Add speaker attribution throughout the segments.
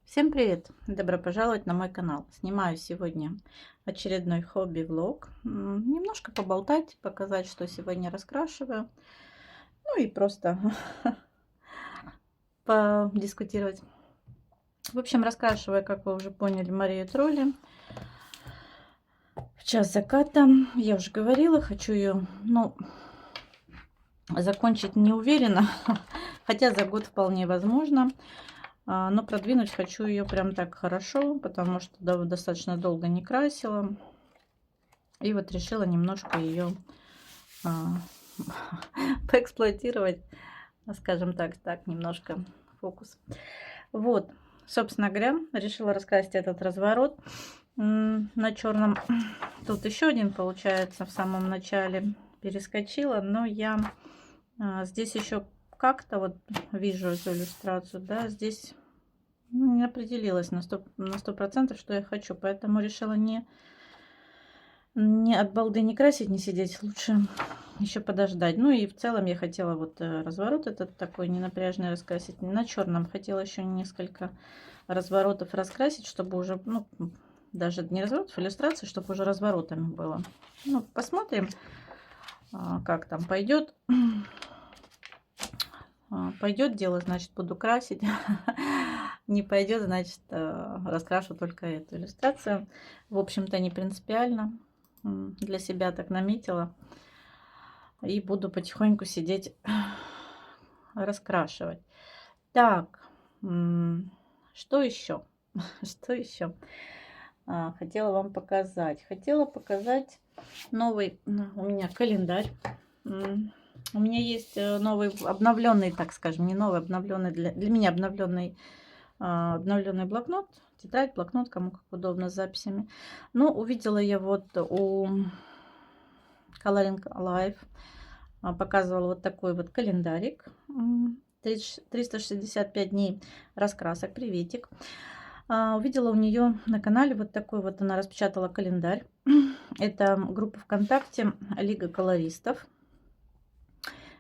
Speaker 1: Всем привет! Добро пожаловать на мой канал. Снимаю сегодня очередной хобби-влог. Немножко поболтать, показать, что сегодня раскрашиваю. Ну и просто подискутировать. В общем, раскрашиваю, как вы уже поняли, Марию Тролли. В час заката. Я уже говорила, хочу ее, закончить не уверена. Хотя за год вполне возможно. Но продвинуть хочу ее прям так хорошо, потому что достаточно долго не красила. И вот решила немножко ее поэксплуатировать, скажем так, немножко фокус. Вот, собственно говоря, решила раскрасить этот разворот на черном. Тут еще один получается в самом начале перескочила, но я здесь еще как-то вот вижу эту иллюстрацию, да, здесь не определилась на 100%, что я хочу, поэтому решила не от балды не красить, не сидеть, лучше еще подождать. Ну и в целом я хотела вот разворот этот такой ненапряжный раскрасить. На черном хотела еще несколько разворотов раскрасить, чтобы уже, даже не разворотов, иллюстрации, чтобы уже разворотами было. Ну, посмотрим, как там пойдет. Пойдет дело, значит, буду красить. Не пойдет, значит, раскрашу только эту иллюстрацию. В общем-то, не принципиально. Для себя так наметила. И буду потихоньку сидеть раскрашивать. Так, что еще? Что еще? Хотела вам показать. Хотела показать новый у меня календарь. У меня есть новый обновленный, так скажем, не новый, обновленный для меня обновленный блокнот, тетрадь, блокнот, кому как удобно, с записями. Но увидела я вот у Coloring Life, показывала вот такой вот календарик. 365 дней раскрасок, приветик. Увидела у нее на канале вот такой вот, она распечатала календарь. Это группа ВКонтакте Лига колористов.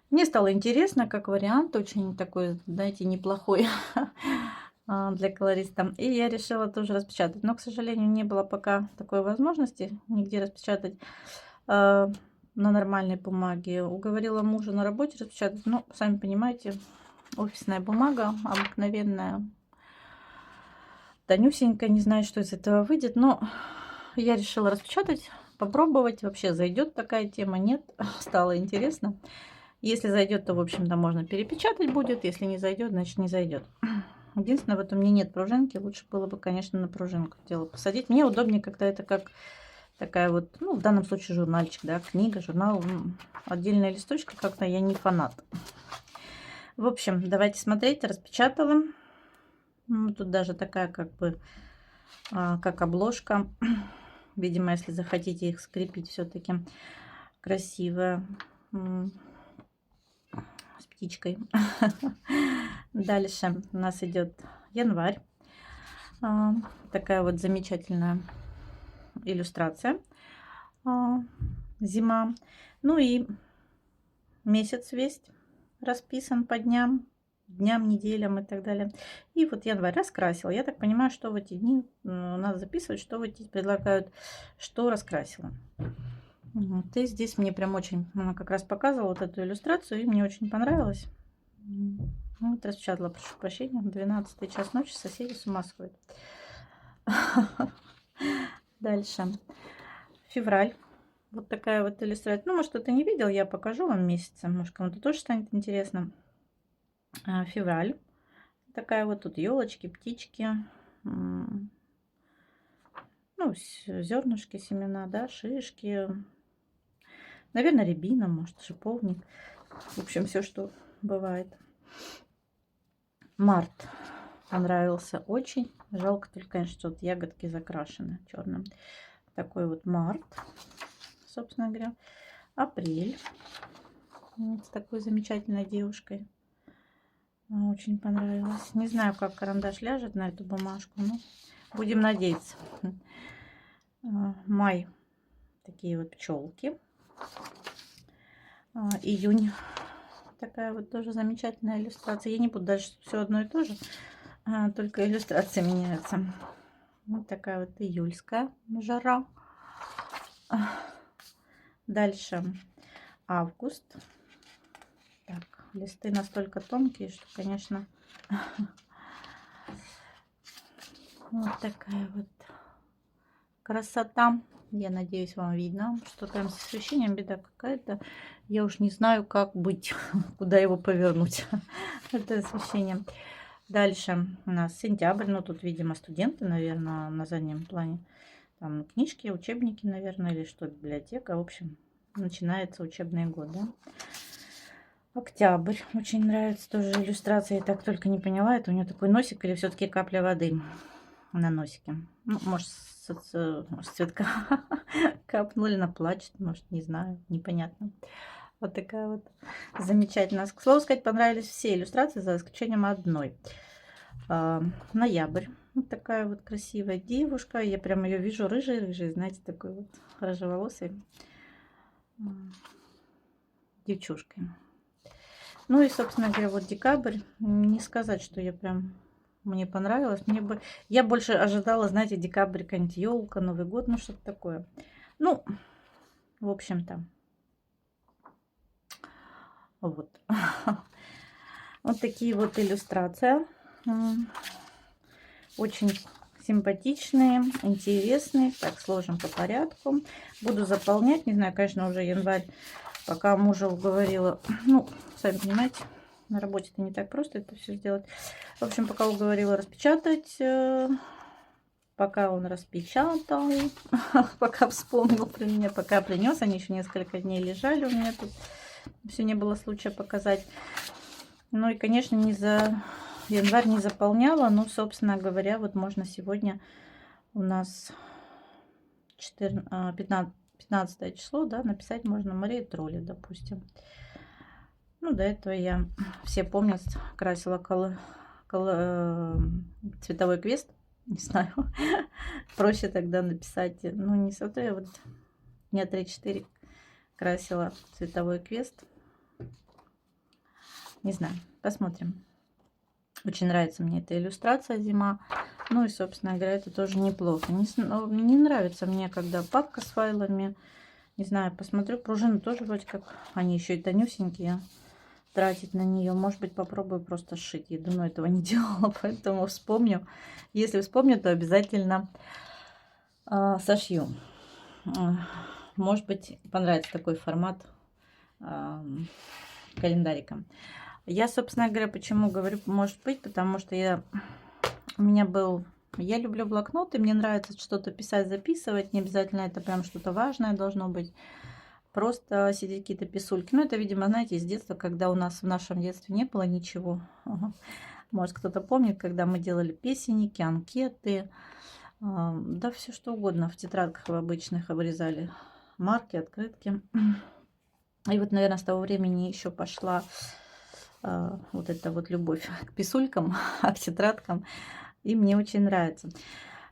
Speaker 1: Мне стало интересно, как вариант, очень такой, знаете, неплохой для колориста. И я решила тоже распечатать. Но, к сожалению, не было пока такой возможности нигде распечатать на нормальной бумаге. Уговорила мужа на работе распечатать. Но, сами понимаете, офисная бумага обыкновенная, тонюсенькая. Не знаю, что из этого выйдет. Но я решила распечатать, попробовать. Вообще зайдет такая тема, нет. Стало интересно. Если зайдет, то, в общем-то, можно перепечатать будет. Если не зайдет, значит, не зайдет. Единственное, вот у меня нет пружинки. Лучше было бы, конечно, на пружинку дело посадить. Мне удобнее как-то это как такая вот, в данном случае журнальчик, да, книга, журнал. Отдельная листочка, как-то я не фанат. В общем, давайте смотреть. Распечатала. Тут даже такая как бы, как обложка. Видимо, если захотите их скрепить, все-таки красивая. С птичкой. Дальше у нас идет январь. Такая вот замечательная иллюстрация. Зима. Ну и месяц весь расписан по дням, неделям и так далее. И вот январь раскрасила. Я так понимаю, что в эти дни надо записывать, что в эти предлагают, что раскрасила. Вот, и здесь мне прям очень, она как раз показывала вот эту иллюстрацию, и мне очень понравилось. Вот распечатала, прошу прощения, 12 час ночи, соседи с ума сходят. Дальше. Февраль. Вот такая вот иллюстрация. Ну, может, кто-то не видел, я покажу вам месяца. Может, кому-то тоже станет интересно. Февраль. Такая вот тут елочки, птички. Зернышки, семена, да, шишки. Наверное, рябина, может, шиповник. В общем, все, что бывает. Март понравился очень. Жалко только, конечно, что вот ягодки закрашены черным. Такой вот март, собственно говоря. Апрель. Вот с такой замечательной девушкой. Очень понравилось. Не знаю, как карандаш ляжет на эту бумажку, но будем надеяться. Май. Такие вот пчелки. Июнь. Такая вот тоже замечательная иллюстрация. Я не буду дальше все одно и то же. только иллюстрации меняются. Вот такая вот июльская жара. Дальше август. Так, листы настолько тонкие, что, конечно, вот такая вот красота. Я надеюсь, вам видно, что там с освещением беда какая-то. Я уж не знаю, как быть, куда его повернуть, это освещение. Дальше у нас сентябрь, ну тут, видимо, студенты, наверное, на заднем плане. Там книжки, учебники, наверное, или что, библиотека. В общем, начинается учебный год, да. Октябрь. Очень нравится тоже иллюстрация. Я так только не поняла, это у нее такой носик или все-таки капля воды на носике. Ну, может, с цветка капнули, на плачет, может, не знаю, непонятно. Вот такая вот замечательная. К слову сказать, понравились все иллюстрации, за исключением одной. Ноябрь. Вот такая вот красивая девушка. Я прям ее вижу рыжий, знаете, такой вот рыжеволосый девчушкой. Ну и, собственно говоря, вот декабрь. Не сказать, что я прям... Мне понравилось. Я больше ожидала, знаете, декабрь, какая-нибудь елка, Новый год, ну что-то такое. Ну, в общем-то. Вот. Вот такие вот иллюстрации. Очень симпатичные, интересные. Так, сложим по порядку. Буду заполнять. Не знаю, конечно, уже январь, пока мужа уговорила. Ну, сами понимаете, на работе это не так просто это все сделать. В общем, пока уговорила распечатать, пока он распечатал, пока вспомнил про меня, пока принес. Они еще несколько дней лежали у меня тут. Все не было случая показать. Ну и, конечно, январь не заполняла. Ну, собственно говоря, вот можно сегодня у нас 15 число, да, написать можно Мария Тролли, допустим. Ну, до этого я, все помнят, красила цветовой квест. Не знаю, проще тогда написать. Ну, не смотрю, вот дня 3-4 красила цветовой квест. Не знаю, посмотрим. Очень нравится мне эта иллюстрация «Зима». Ну и, собственно говоря, это тоже неплохо. Не нравится мне, когда папка с файлами. Не знаю, посмотрю. Пружины тоже вроде как, они еще и тонюсенькие. Тратить на нее. Может быть, попробую просто сшить. Я давно этого не делала, поэтому вспомню. Если вспомню, то обязательно сошью. Может быть, понравится такой формат календарика. Я, собственно говоря, почему говорю, может быть, потому что я люблю блокноты, мне нравится что-то писать, записывать, не обязательно это прям что-то важное должно быть. Просто сидеть какие-то писульки. Ну, это, видимо, знаете, из детства, когда у нас в нашем детстве не было ничего. Может, кто-то помнит, когда мы делали песенники, анкеты, да, все что угодно. В тетрадках в обычных вырезали марки, открытки. И вот, наверное, с того времени еще пошла вот эта вот любовь к писулькам, к тетрадкам. И мне очень нравится.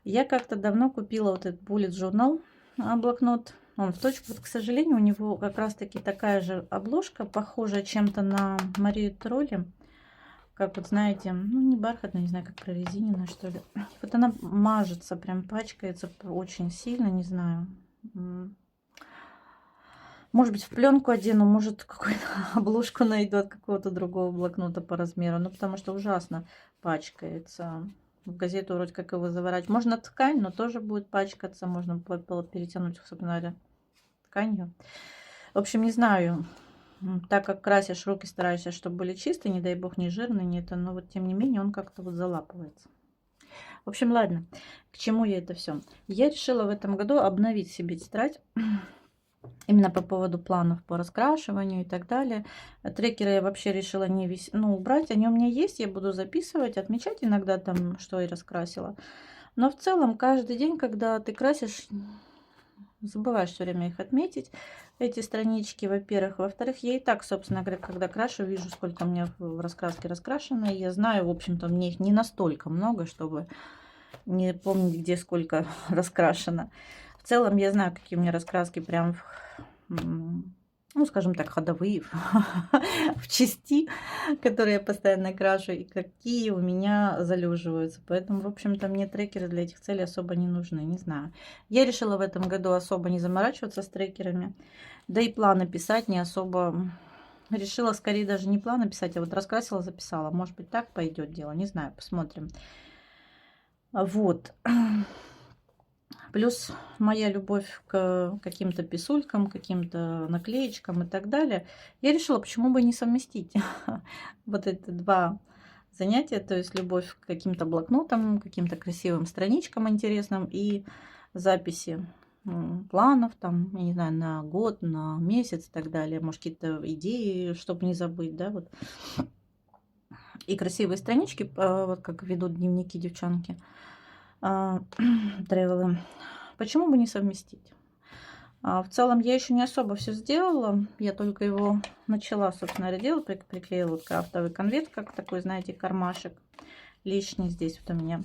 Speaker 1: Я как-то давно купила вот этот Bullet Journal блокнот. Он в точку. Вот, к сожалению, у него как раз-таки такая же обложка, похожая чем-то на Марию Тролли. Как вот, знаете, ну не бархатная, не знаю, как прорезиненная, что ли. Вот она мажется, прям пачкается очень сильно, не знаю. Может быть, в пленку одену, может, какую-то обложку найду от какого-то другого блокнота по размеру. Ну, потому что ужасно пачкается. В газету вроде как его заворачивать. Можно ткань, но тоже будет пачкаться. Можно перетянуть, собственно говоря, тканью. В общем, не знаю. Так как красишь, руки стараешься, чтобы были чистые, не дай бог, не жирные, не это. Но вот, тем не менее, он как-то вот залапывается. В общем, ладно. К чему я это все? Я решила в этом году обновить себе тетрадь. Именно по поводу планов по раскрашиванию и так далее. Трекеры я вообще решила не убрать. Они у меня есть, я буду записывать, отмечать иногда там, что я раскрасила. Но в целом каждый день, когда ты красишь, забываешь все время их отметить. Эти странички, во-первых. Во-вторых, я и так, собственно говоря, когда крашу, вижу, сколько у меня в раскраске раскрашено. И я знаю, в общем-то, мне их не настолько много, чтобы не помнить, где сколько раскрашено. В целом я знаю, какие у меня раскраски прям ну, скажем так, ходовые в части, которые я постоянно крашу, и какие у меня залеживаются. Поэтому, в общем-то, мне трекеры для этих целей особо не нужны, не знаю. Я решила в этом году особо не заморачиваться с трекерами, да и планы писать не особо. Решила скорее даже не планы писать, а вот раскрасила, записала. Может быть, так пойдет дело, не знаю, посмотрим. Вот. Плюс моя любовь к каким-то писулькам, каким-то наклеечкам и так далее. Я решила, почему бы не совместить вот эти два занятия, то есть любовь к каким-то блокнотам, каким-то красивым страничкам интересным и записи планов, там, я не знаю, на год, на месяц и так далее. Может, какие-то идеи, чтобы не забыть, да, вот. И красивые странички, вот как ведут дневники девчонки, тревелы. Почему бы не совместить? В целом я еще не особо все сделала. Я только его начала, собственно, делать. Приклеила вот крафтовый конверт, как такой, знаете, кармашек лишний. Здесь вот у меня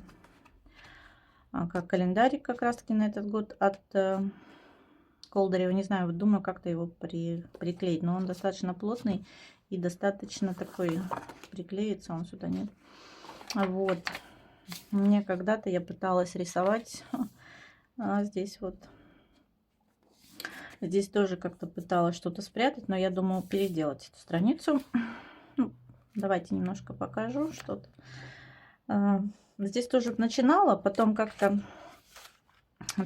Speaker 1: как календарик как раз-таки на этот год от Колдырева. Не знаю, вот думаю, как-то его приклеить. Но он достаточно плотный и достаточно такой приклеится. Он сюда нет. Вот. Мне когда-то я пыталась рисовать здесь вот. Здесь тоже как-то пыталась что-то спрятать, но я думаю переделать эту страницу. Ну, давайте немножко покажу что-то. Здесь тоже начинала, потом как-то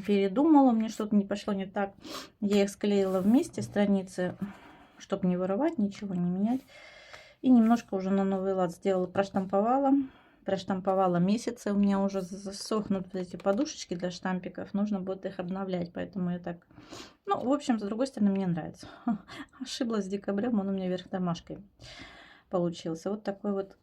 Speaker 1: передумала, мне что-то не пошло не так. Я их склеила вместе, страницы, чтобы не вырывать, ничего не менять. И немножко уже на новый лад сделала, проштамповала месяцы. У меня уже засохнут эти подушечки для штампиков. Нужно будет их обновлять, поэтому я так... Ну, в общем, с другой стороны, мне нравится. Ошиблась с декабрем, он у меня вверх тормашкой получился. Вот такой вот.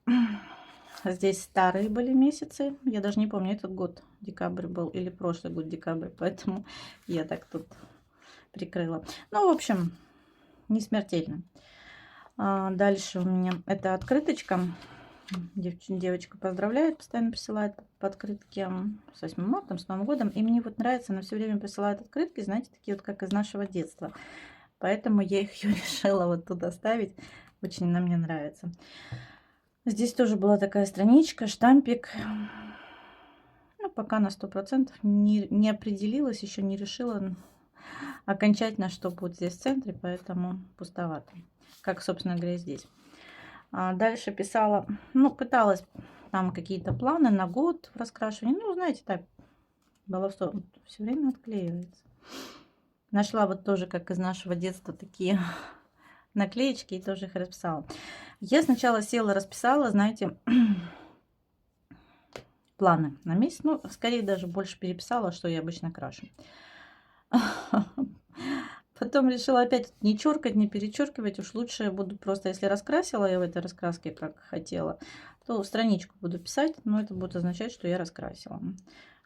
Speaker 1: Здесь старые были месяцы. Я даже не помню, этот год декабрь был или прошлый год декабрь, поэтому я так тут прикрыла. Ну, в общем, не смертельно. Дальше у меня это открыточка. Девочка поздравляет, постоянно присылает по открытке с 8 марта, с Новым годом. И мне вот нравится, она все время присылает открытки, знаете, такие вот, как из нашего детства. Поэтому я их решила вот туда ставить. Очень она мне нравится. Здесь тоже была такая страничка, штампик. Ну, пока на 100% не определилась, еще не решила окончательно, что будет здесь в центре, поэтому пустовато. Как, собственно говоря, здесь. Дальше писала, ну, пыталась там какие-то планы на год в раскрашивании. Ну, знаете, так, баловство все время отклеивается. Нашла вот тоже, как из нашего детства, такие наклеечки и тоже их расписала. Я сначала села, расписала, знаете, планы на месяц. Ну, скорее даже больше переписала, что я обычно крашу. Потом решила опять не черкать, не перечеркивать. Уж лучше я буду просто, если раскрасила я в этой раскраске, как хотела, то страничку буду писать, но это будет означать, что я раскрасила.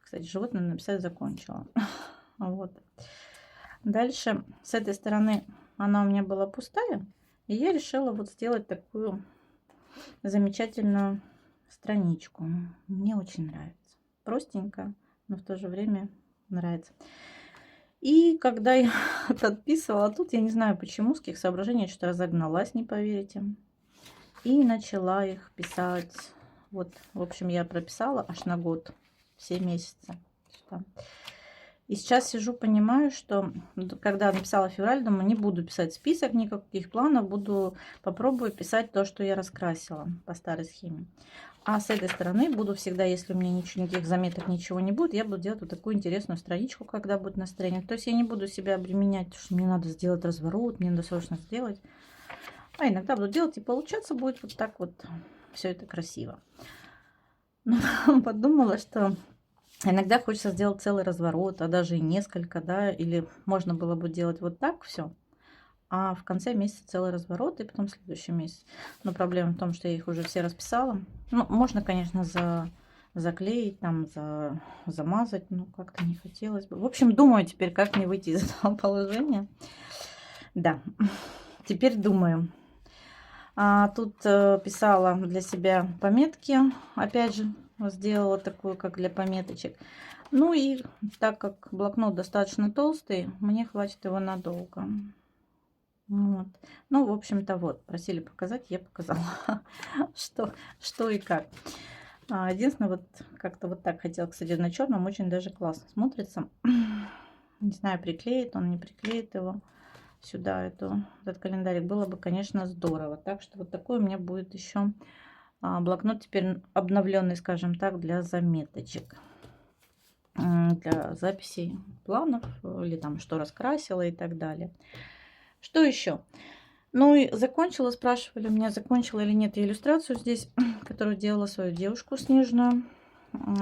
Speaker 1: Кстати, животное написать закончила. Вот. Дальше с этой стороны она у меня была пустая, и я решила вот сделать такую замечательную страничку. Мне очень нравится. Простенько, но в то же время нравится. И когда я подписывала, тут я не знаю почему, с каких соображений, что-то разогналась, не поверите. И начала их писать. Вот, в общем, я прописала аж на год, все месяца. И сейчас сижу, понимаю, что когда написала февраль, думаю, не буду писать список никаких планов, буду попробую писать то, что я раскрасила по старой схеме. А с этой стороны буду всегда, если у меня ничего, никаких заметок, ничего не будет, я буду делать вот такую интересную страничку, когда будет настроение. То есть я не буду себя обременять, что мне надо сделать разворот, мне надо срочно сделать. А иногда буду делать, и получаться будет вот так вот все это красиво. Но подумала, что иногда хочется сделать целый разворот, а даже и несколько, да, или можно было бы делать вот так все. А в конце месяца целый разворот, и потом следующий месяц. Но проблема в том, что я их уже все расписала. Ну, можно, конечно, заклеить, там, замазать, но как-то не хотелось бы. В общем, думаю теперь, как мне выйти из этого положения. Да, теперь думаю. Тут писала для себя пометки. Опять же, сделала такую, как для пометочек. Ну и так как блокнот достаточно толстый, мне хватит его надолго. Вот. Ну, в общем-то, вот, просили показать, я показала, что и как. Единственное, вот как-то вот так хотела, кстати, на черном очень даже классно смотрится. Не знаю, приклеит он, не приклеит его сюда, этот календарик. Было бы, конечно, здорово. Так что вот такой у меня будет еще блокнот теперь обновленный, скажем так, для заметочек. Для записей планов или там что раскрасила и так далее. Что еще? Ну и закончила, спрашивали меня, закончила или нет я иллюстрацию здесь, которую делала свою девушку снежную.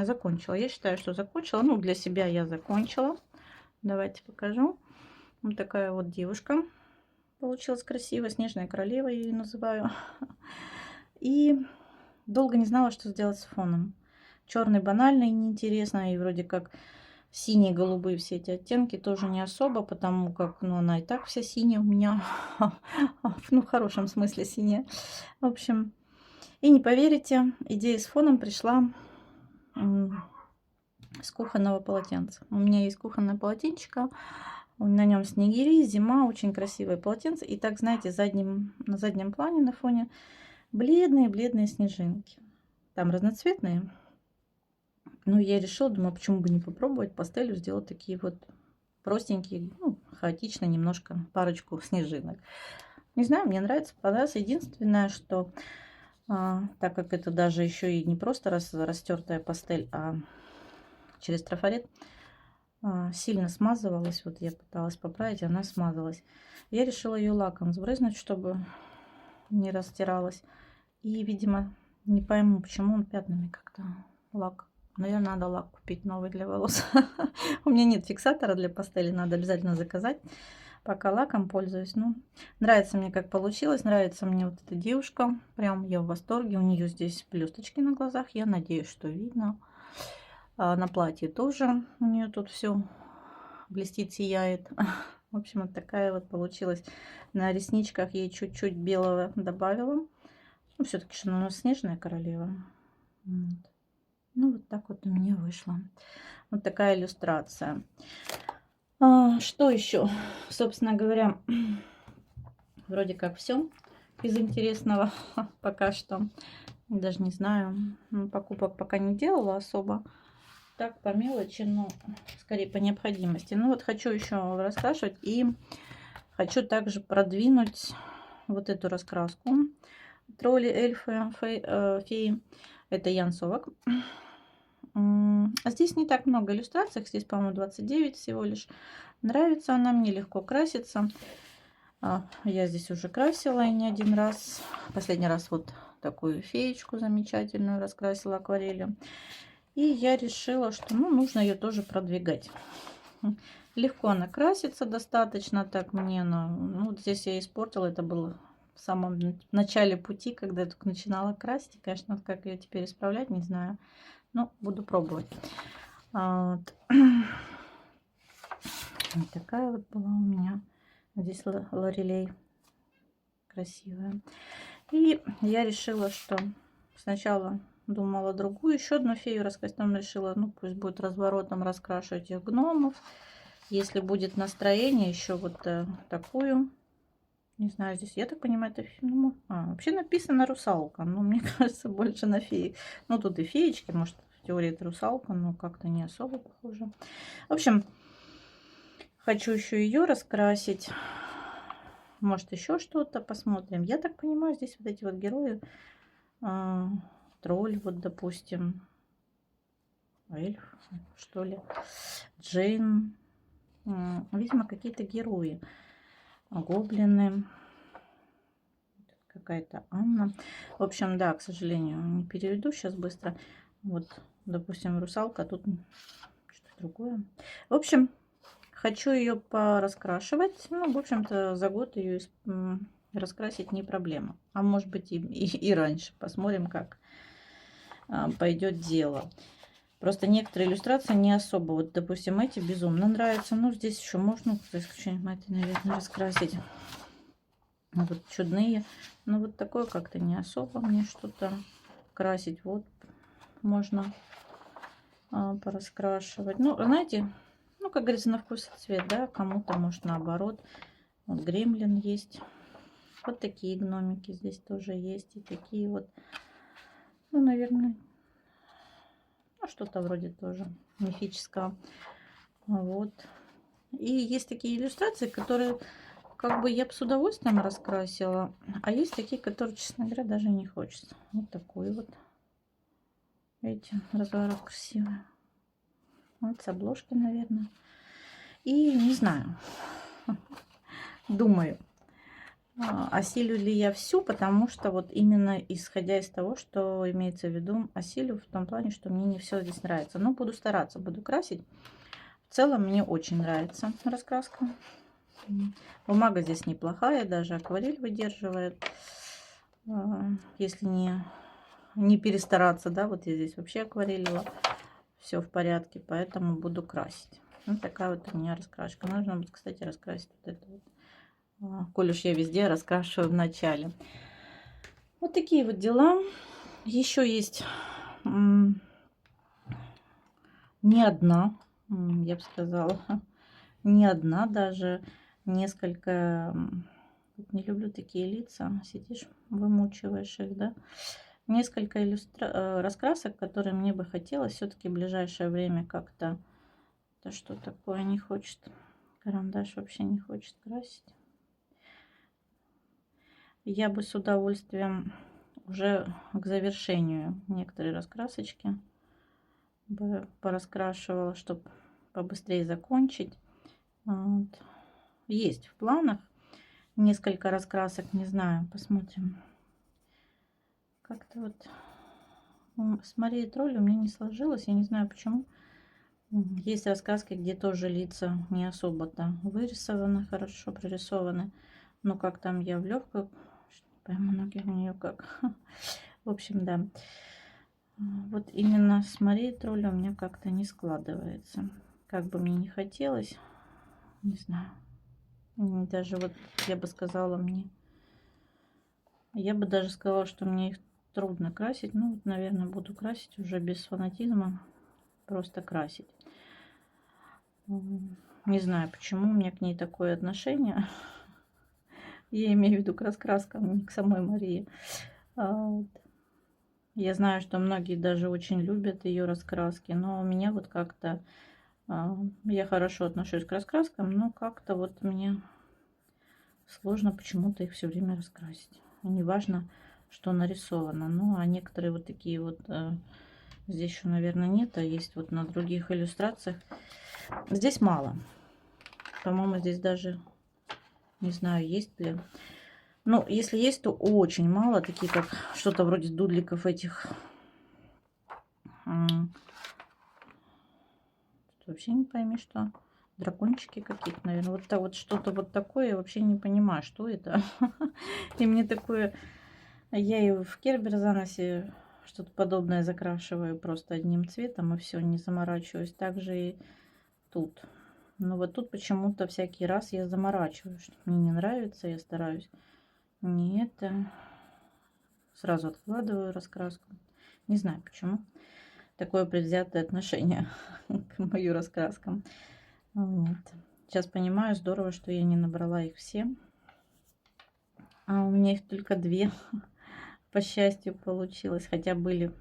Speaker 1: Закончила. Я считаю, что закончила. Ну, для себя я закончила. Давайте покажу. Вот такая вот девушка получилась красивая. Снежная королева я ее называю. И долго не знала, что сделать с фоном. Черный банальный, неинтересно. И вроде как синие, голубые, все эти оттенки тоже не особо, потому как, ну, она и так вся синяя у меня. Ну, в хорошем смысле синяя. В общем, и не поверите, идея с фоном пришла с кухонного полотенца. У меня есть кухонное полотенчико, на нем снегири, зима, очень красивое полотенце. И так, знаете, на заднем плане на фоне бледные-бледные снежинки. Там разноцветные. Ну, я решила, думаю, почему бы не попробовать пастелью сделать такие вот простенькие, ну, хаотично немножко, парочку снежинок. Не знаю, мне нравится, понравилось. Единственное, что так как это даже еще и не просто растертая пастель, а через трафарет, сильно смазывалась. Вот я пыталась поправить, она смазалась. Я решила ее лаком сбрызнуть, чтобы не растиралась. И, видимо, не пойму, почему он пятнами как-то лак. Наверное, надо лак купить новый для волос. У меня нет фиксатора для пастели, надо обязательно заказать. Пока лаком пользуюсь. Ну, нравится мне, как получилось. Нравится мне вот эта девушка. Прям я в восторге. У нее здесь блесточки на глазах. Я надеюсь, что видно. На платье тоже у нее тут все блестит, сияет. В общем, вот такая вот получилась. На ресничках ей чуть-чуть белого добавила. Ну, все-таки же она у нас снежная королева. Вот. Ну, вот так вот у меня вышло. Вот такая иллюстрация. Что еще? Собственно говоря, вроде как все из интересного пока что. Даже не знаю. Покупок пока не делала особо. Так, по мелочи, но скорее по необходимости. Ну вот хочу еще раскрашивать. И хочу также продвинуть вот эту раскраску. Тролли, эльфы, феи. Это Ян Совок. А здесь не так много иллюстраций. Здесь, по-моему, 29 всего лишь. Нравится она мне, легко красится. Я здесь уже красила и не один раз. Последний раз вот такую феечку замечательную раскрасила акварелью. И я решила, что нужно ее тоже продвигать. Легко она красится достаточно. Так мне, ну вот здесь я испортила. Это было в самом начале пути, когда я только начинала красить. Конечно, вот как ее теперь исправлять, не знаю. Но буду пробовать. Вот. Вот такая вот была у меня. Здесь лорелей красивая. И я решила, что сначала думала другую, еще одну фею раскрасить. Там решила, ну пусть будет разворотом раскрашивать их гномов. Если будет настроение, еще вот такую. Не знаю, здесь, я так понимаю, это вообще написано русалка. Но мне кажется, больше на феи. Ну, тут и феечки, может, в теории это русалка, но как-то не особо похоже. В общем, хочу еще ее раскрасить. Может, еще что-то посмотрим. Я так понимаю, здесь вот эти вот герои. Тролль, вот, допустим. Эльф, что ли. Джейн. Видимо, какие-то герои. Гоблины. Какая-то Анна. В общем, да, к сожалению, не переведу сейчас быстро. Вот, допустим, русалка, тут что-то другое. В общем, хочу ее пораскрашивать. Ну, в общем-то, за год ее раскрасить не проблема. А может быть и раньше. Посмотрим, как пойдет дело. Просто некоторые иллюстрации не особо. Вот, допустим, эти безумно нравятся. Ну, здесь еще можно, за исключением этой, наверное, раскрасить. Вот чудные. Но вот такое как-то не особо мне что-то красить. Вот можно пораскрашивать. Ну, знаете, ну, как говорится, на вкус и цвет, да. Кому-то, может, наоборот, Вот гремлин есть. Вот такие гномики здесь тоже есть. И такие вот, ну, наверное, ну, что-то вроде тоже мифического. Вот. И есть такие иллюстрации, которые как бы я бы с удовольствием раскрасила. А есть такие, которые, честно говоря, даже не хочется. Вот такой вот. Видите, разворот красивый. Вот с обложки, наверное. И не знаю. Думаю, осилю ли я всю, потому что вот именно исходя из того, что имеется в виду, осилю в том плане, что мне не все здесь нравится. Но буду стараться, буду красить. В целом мне очень нравится раскраска. Бумага здесь неплохая, даже акварель выдерживает. Если не перестараться, да, вот я здесь вообще акварелила. Все в порядке, поэтому буду красить. Вот такая вот у меня раскраска. Нужно будет, кстати, раскрасить вот это вот. Коль уж я везде раскрашиваю в начале. Вот такие вот дела. Еще есть не одна, я бы сказала, не одна даже, несколько. Не люблю такие лица. Сидишь, вымучиваешь их, да. Несколько раскрасок, которые мне бы хотелось все-таки в ближайшее время как-то. Да что такое не хочет? Карандаш вообще не хочет красить. Я бы с удовольствием уже к завершению некоторые раскрасочки бы пораскрашивала, чтобы побыстрее закончить. Вот. Есть в планах несколько раскрасок, не знаю, посмотрим. Как-то вот с Марией Тролль у меня не сложилось, я не знаю почему. Есть раскраски, где тоже лица не особо-то вырисованы, хорошо прорисованы. Но как там я в легкую, не пойму, ноги у нее как. В общем, да. Вот именно с Марией Тролль у меня как-то не складывается. Как бы мне не хотелось, не знаю. Даже вот я бы сказала мне, я бы даже сказала, что мне их трудно красить. Ну, вот, наверное, буду красить уже без фанатизма, просто красить. Не знаю, почему у меня к ней такое отношение. Я имею в виду к раскраскам, не к самой Марии. Вот. Я знаю, что многие даже очень любят ее раскраски, но у меня вот как-то... Я хорошо отношусь к раскраскам, но как-то вот мне сложно почему-то их все время раскрасить. Неважно, что нарисовано. Ну, а некоторые вот такие вот... Здесь еще, наверное, нет, а есть вот на других иллюстрациях. Здесь мало. По-моему, здесь даже... Не знаю, есть ли... Ну, если есть, то очень мало. Такие как что-то вроде дудликов этих. Тут вообще не пойми, что. Дракончики какие-то, наверное. Вот так вот что-то вот такое. Я вообще не понимаю, что это. И мне такое... Я и в Кербер-заносе что-то подобное закрашиваю просто одним цветом. И все, не заморачиваюсь. Также и тут. Но вот тут почему-то всякий раз я заморачиваюсь. Что мне не нравится, я стараюсь. Не это. Сразу откладываю раскраску. Не знаю почему. Такое предвзятое отношение к моим раскраскам. Вот. Сейчас понимаю, здорово, что я не набрала их все. А у меня их только 2. По счастью, получилось. Хотя было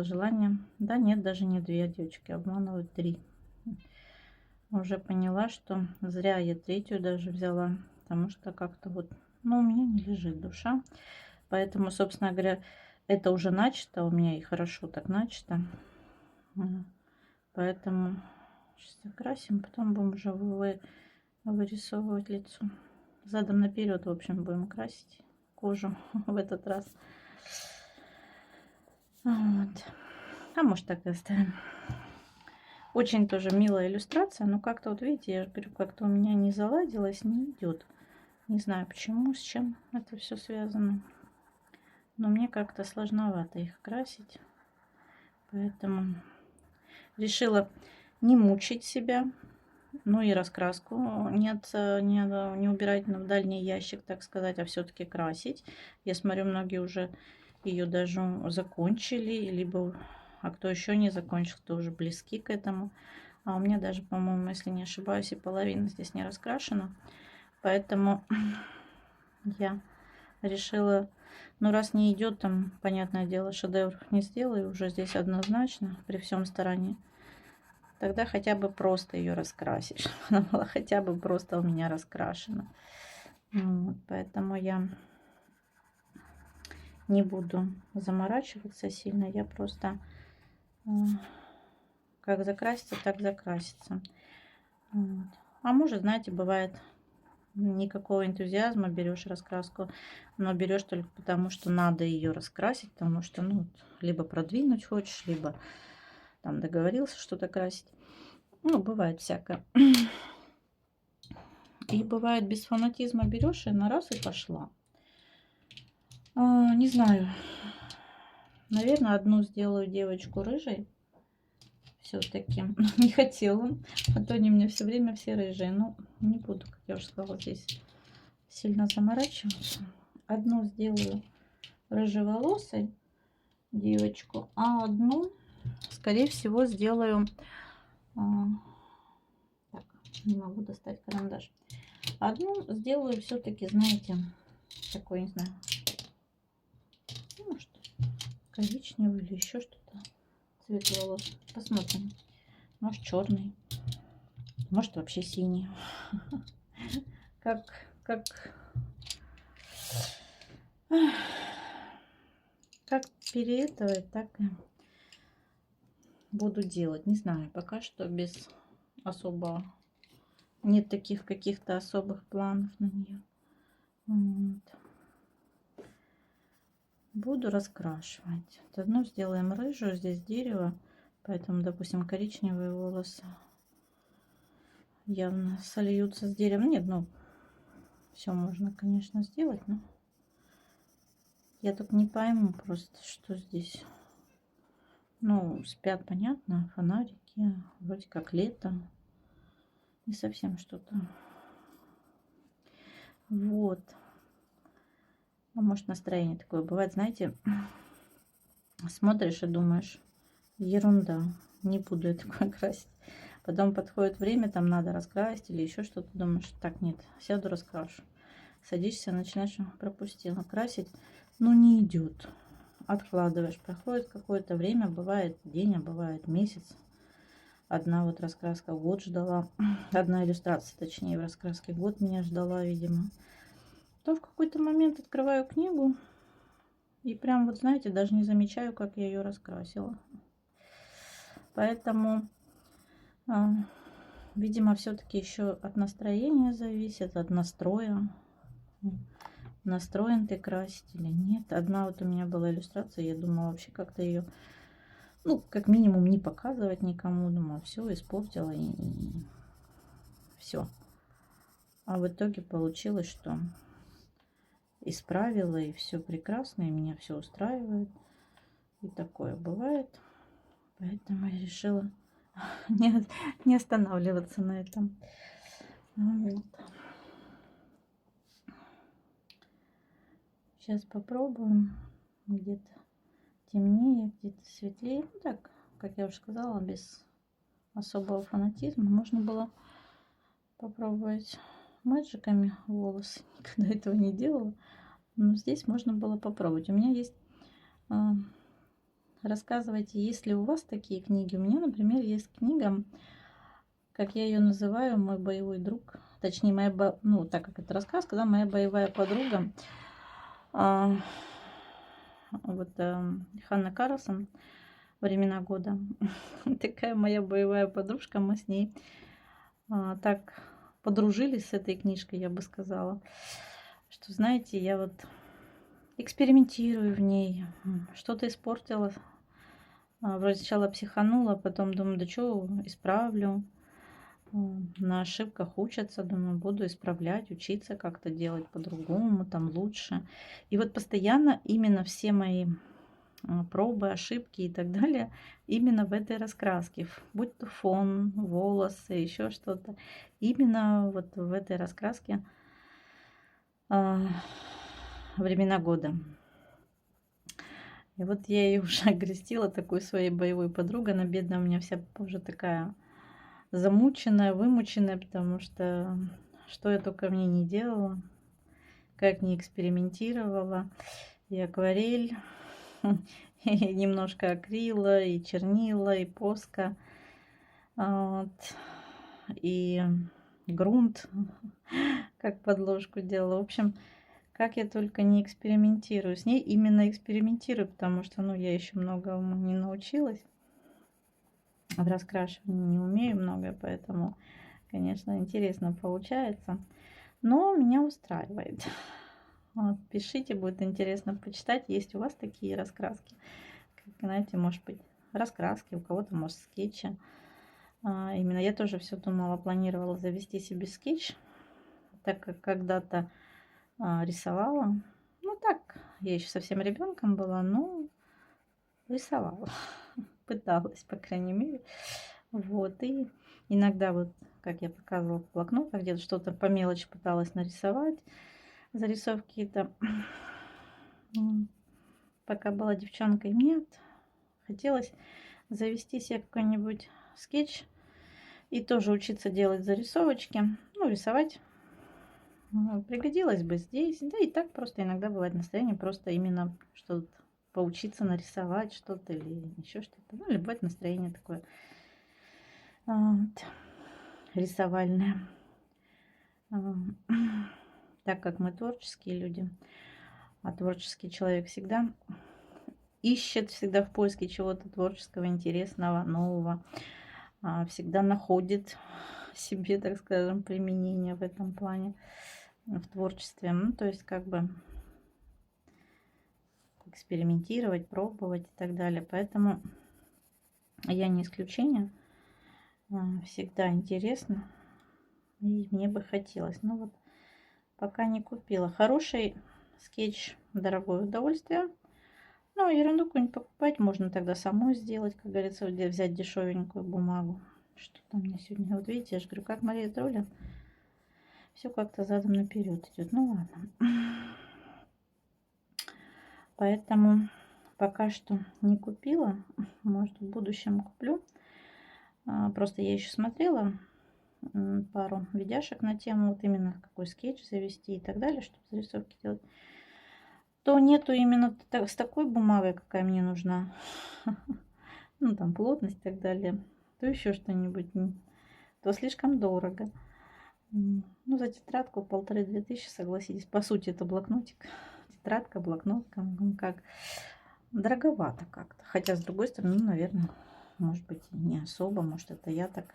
Speaker 1: желание. Да нет, даже не 2 девочки. Обманывают 3. Уже поняла, что зря я 3-ю даже взяла. Потому что как-то вот... Ну, у меня не лежит душа. Поэтому, собственно говоря, это уже начато. У меня и хорошо так начато. Поэтому сейчас закрасим. Потом будем уже вырисовывать лицо. Задом наперед, в общем, будем красить кожу в этот раз. Вот. А может, так и оставим. Очень тоже милая иллюстрация. Но как-то, вот видите, я же говорю, как-то у меня не заладилось, не идет. Не знаю почему, с чем это все связано. Но мне как-то сложновато их красить. Поэтому решила не мучить себя. Ну и раскраску не убирать в дальний ящик, так сказать, а все-таки красить. Я смотрю, многие уже ее даже закончили, либо, а кто еще не закончил, кто уже близки к этому. А у меня даже, по-моему, если не ошибаюсь, и половина здесь не раскрашена. Поэтому я решила, ну раз не идет, там, понятное дело, шедевр не сделаю уже здесь однозначно, при всем старании. Тогда хотя бы просто ее раскрасить, чтобы она была хотя бы просто у меня раскрашена. Вот, поэтому я не буду заморачиваться сильно, я просто как закрасится, так закрасится. Вот. А может, знаете, бывает, никакого энтузиазма, берешь раскраску, но берешь только потому, что надо ее раскрасить, потому что, ну, либо продвинуть хочешь, либо там договорился что-то красить. Ну, бывает всякое. И бывает без фанатизма берешь и на раз и пошла. Не знаю. Наверное, одну сделаю девочку рыжей. Все-таки не хотела. А то они мне все время все рыжие. Ну, не буду, как я уже сказала, здесь сильно заморачиваться. Одну сделаю рыжеволосой девочку, а одну, скорее всего, сделаю... Так, не могу достать карандаш. Одну сделаю все-таки, знаете, такой, не знаю, ну, что, коричневый или еще что-то. Цвет волос. Посмотрим. Может, черный. Может, вообще синий. Как переэтовать, так и буду делать. Не знаю, пока что без особого. Нет таких каких-то особых планов на нее. Вот. Буду раскрашивать. Одну сделаем рыжую, здесь дерево, поэтому, допустим, коричневые волосы явно сольются с деревом. Нет, ну, все можно, конечно, сделать, но я тут не пойму просто, что здесь. Ну, спят, понятно, фонарики, вроде как лето. Не совсем что-то. Вот. А может, настроение такое бывает, знаете, смотришь и думаешь, ерунда, не буду я такое красить. Потом подходит время, там надо раскрасить или еще что-то, думаешь, так, нет, сяду раскрашу. Садишься, начинаешь, пропустила красить, но не идет. Откладываешь, проходит какое-то время, бывает день, а бывает месяц. Одна вот раскраска год ждала, одна иллюстрация, точнее, в раскраске год меня ждала, видимо. То в какой-то момент открываю книгу и прям вот, знаете, даже не замечаю, как я ее раскрасила. Поэтому, видимо, все-таки еще от настроения зависит, от настроя. Настроен ты красить или нет. Одна вот у меня была иллюстрация, я думала вообще как-то ее, ну, как минимум не показывать никому. Думала, все, испортила и все. А в итоге получилось, что исправила, и все прекрасно, и меня все устраивает. И такое бывает. Поэтому я решила не останавливаться на этом. Вот. Сейчас попробуем. Где-то темнее, где-то светлее. Ну, так, как я уже сказала, без особого фанатизма. Можно было попробовать мэджиками волосы. Никогда этого не делала. Но здесь можно было попробовать. У меня есть... Рассказывайте, есть ли у вас такие книги. У меня, например, есть книга, как я ее называю, «Мой боевой друг». Точнее, моя, ну, так как это рассказка, да, моя боевая подруга. Вот Ханна Карлсон, «Времена года». Такая моя боевая подружка. Мы с ней так подружились с этой книжкой, я бы сказала. Что, знаете, я вот экспериментирую в ней. Что-то испортила. Вроде сначала психанула, потом думаю, да что, исправлю. На ошибках учатся, думаю, буду исправлять, учиться как-то делать по-другому, там лучше. И вот постоянно именно все мои пробы, ошибки и так далее именно в этой раскраске. Будь то фон, волосы, еще что-то. Именно вот в этой раскраске «Времена года». И вот я ее уже окрестила такой своей боевой подругой. Она бедная у меня вся уже такая замученная, вымученная, потому что я только мне не делала, как не экспериментировала. И акварель, и немножко акрила, и чернила, и поска, вот, и грунт, как подложку делала. В общем, как я только не экспериментирую с ней, именно экспериментирую, потому что, ну, я еще многому не научилась. В раскрашивании не умею многое, поэтому, конечно, интересно получается. Но меня устраивает. Вот, пишите, будет интересно почитать, есть у вас такие раскраски. Как, знаете, может быть, раскраски, у кого-то, может, скетчи. Именно я тоже все думала, планировала завести себе скетч, так как когда-то рисовала. Ну так, я еще совсем ребенком была, но рисовала. Пыталась, по крайней мере. Вот, и иногда вот, как я показывала в блокнотах, где-то что-то по мелочи пыталась нарисовать. Зарисовки это пока была девчонкой, нет. Хотелось завести себе какой-нибудь скетч и тоже учиться делать зарисовочки, ну, рисовать. Пригодилось бы здесь. Да и так просто иногда бывает настроение просто именно что-то поучиться нарисовать что-то или еще что-то. Ну, или бывает настроение такое вот, рисовальное. Так как мы творческие люди, а творческий человек всегда ищет, всегда в поиске чего-то творческого, интересного, нового, всегда находит себе, так скажем, применение в этом плане, в творчестве. Ну, то есть как бы экспериментировать, пробовать и так далее. Поэтому я не исключение. Всегда интересно. И мне бы хотелось. Но вот пока не купила. Хороший скетч, дорогое удовольствие. Ну, ерунду какую-нибудь покупать можно тогда самой сделать, как говорится, взять дешевенькую бумагу. Что там у меня сегодня? Вот видите, я же говорю, как Мария Троля. Все как-то задом наперед идет. Ну ладно. Поэтому пока что не купила. Может, в будущем куплю. Просто я еще смотрела пару видяшек на тему, вот именно какой скетч завести и так далее, чтобы зарисовки делать. То нету именно с такой бумагой, какая мне нужна. Ну, там плотность и так далее. То еще что-нибудь. То слишком дорого. Ну, за тетрадку 1500-2000, согласитесь. По сути, это блокнотик. Тетрадка, блокнотка. Ну, как дороговато как-то. Хотя, с другой стороны, ну, наверное, может быть, не особо. Может, это я так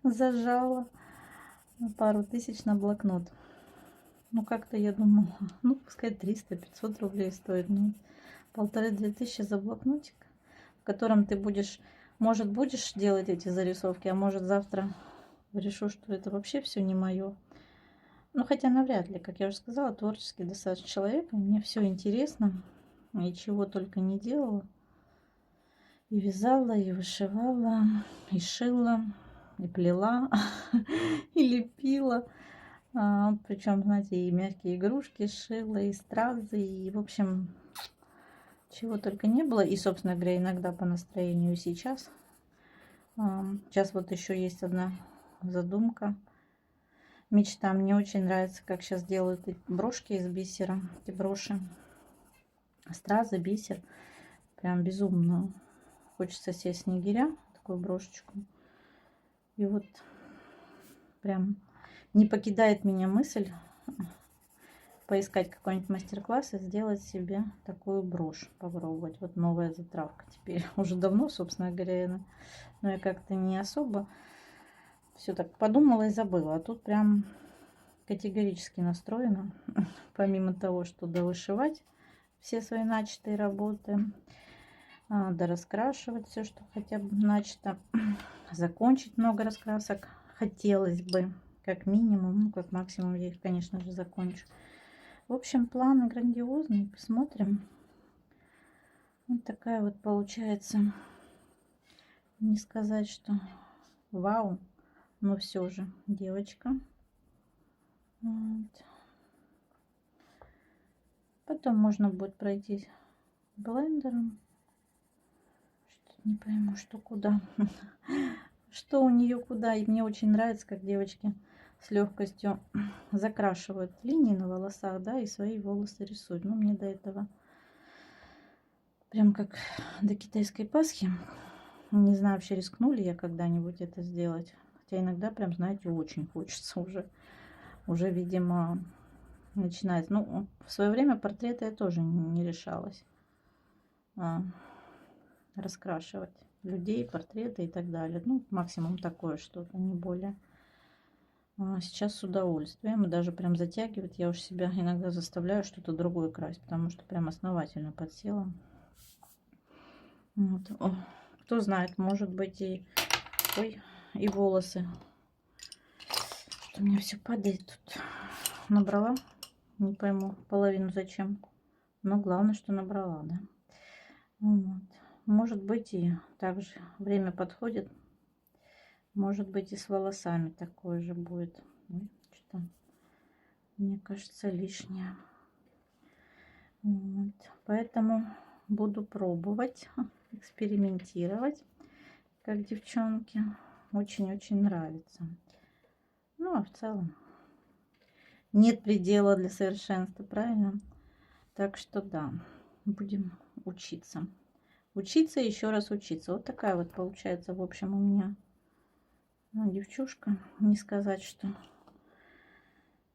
Speaker 1: зажала пару тысяч на блокнот. Ну, как-то я думала, ну, пускай 300-500 рублей стоит. Ну, 1500-2000 за блокнотик, в котором ты будешь, может, будешь делать эти зарисовки, а может, завтра решу, что это вообще все не мое. Ну, хотя навряд ли, как я уже сказала, творческий достаточно человек, мне все интересно, и чего только не делала. И вязала, и вышивала, и шила, и плела, и лепила. Причем, знаете, и мягкие игрушки шила, и стразы, и, в общем, чего только не было. И, собственно говоря, иногда по настроению сейчас. Сейчас вот еще есть одна задумка. Мечта. Мне очень нравится, как сейчас делают эти брошки из бисера. Эти броши. Стразы, бисер. Прям безумно. Хочется себе снегиря, такую брошечку. И вот прям не покидает меня мысль поискать какой-нибудь мастер-класс и сделать себе такую брошь, попробовать. Вот новая затравка теперь. Уже давно, собственно говоря, но я как-то не особо все так подумала и забыла. А тут прям категорически настроена. Помимо того, что довышивать все свои начатые работы, дораскрашивать все, что хотя бы начато, закончить много раскрасок хотелось бы, как минимум, ну, как максимум я их, конечно же, закончу. В общем, планы грандиозные, посмотрим. Вот такая вот получается, не сказать, что вау, но все же девочка. Вот. Потом можно будет пройтись блендером. Что-то не пойму, что куда. что у нее куда. И мне очень нравится, как девочки с легкостью закрашивают линии на волосах, да, и свои волосы рисуют. Ну, мне до этого прям как до китайской Пасхи. Не знаю, вообще рискну ли я когда-нибудь это сделать. Хотя иногда прям, знаете, очень хочется уже. Уже, видимо, начинать. Ну, в свое время портреты я тоже не решалась раскрашивать людей, портреты и так далее. Ну, максимум такое что-то, не более. Сейчас с удовольствием. И даже прям затягивает. Я уж себя иногда заставляю что-то другое красть, потому что прям основательно подсела. Вот. О, кто знает, может быть ой, и волосы. Что у меня все падает тут. Набрала. Не пойму, половину зачем. Но главное, что набрала, да. Вот. Может быть, и также время подходит. Может быть, и с волосами такое же будет. Ой, что-то, мне кажется, лишнее. Вот. Поэтому буду пробовать, экспериментировать, как девчонки. Очень-очень нравится. Ну, а в целом нет предела для совершенства, правильно? Так что да, будем учиться. Учиться и еще раз учиться. Вот такая вот получается, в общем, у меня девчушка. Не сказать, что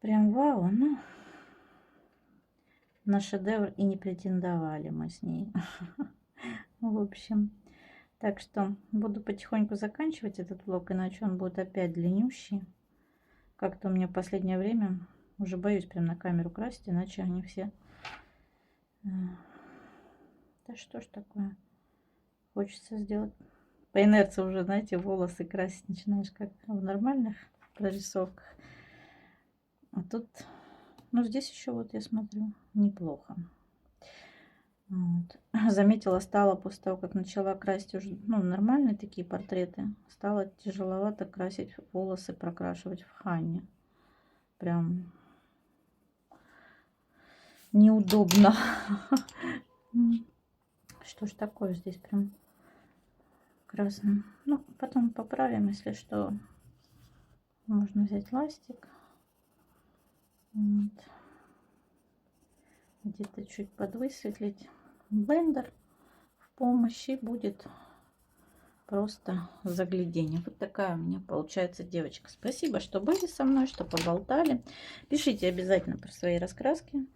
Speaker 1: прям вау, ну, на шедевр и не претендовали мы с ней. В общем, так что буду потихоньку заканчивать этот влог, иначе он будет опять длиннющий. Как-то у меня в последнее время уже боюсь прям на камеру красить, иначе они все... Да что ж такое? Хочется сделать... По инерции уже, знаете, волосы красить начинаешь, как в нормальных прорисовках. А тут, ну, здесь еще вот я смотрю, неплохо. Вот. Заметила, стало после того, как начала красить уже, ну, нормальные такие портреты, стало тяжеловато красить волосы, прокрашивать в Ханне. Прям неудобно. Что ж такое здесь прям красным. Ну, потом поправим, если что. Можно взять ластик. Вот. Где-то чуть подвысветлить. Блендер в помощи будет просто загляденье. Вот такая у меня получается девочка. Спасибо, что были со мной, что поболтали. Пишите обязательно про свои раскраски.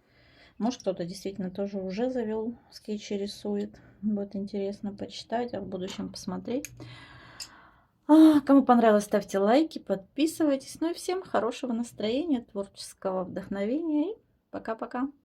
Speaker 1: Может, кто-то действительно тоже уже завел скетчи, рисует. Вот интересно почитать, а в будущем посмотреть. Кому понравилось, ставьте лайки, подписывайтесь. Ну и всем хорошего настроения, творческого вдохновения. И пока-пока.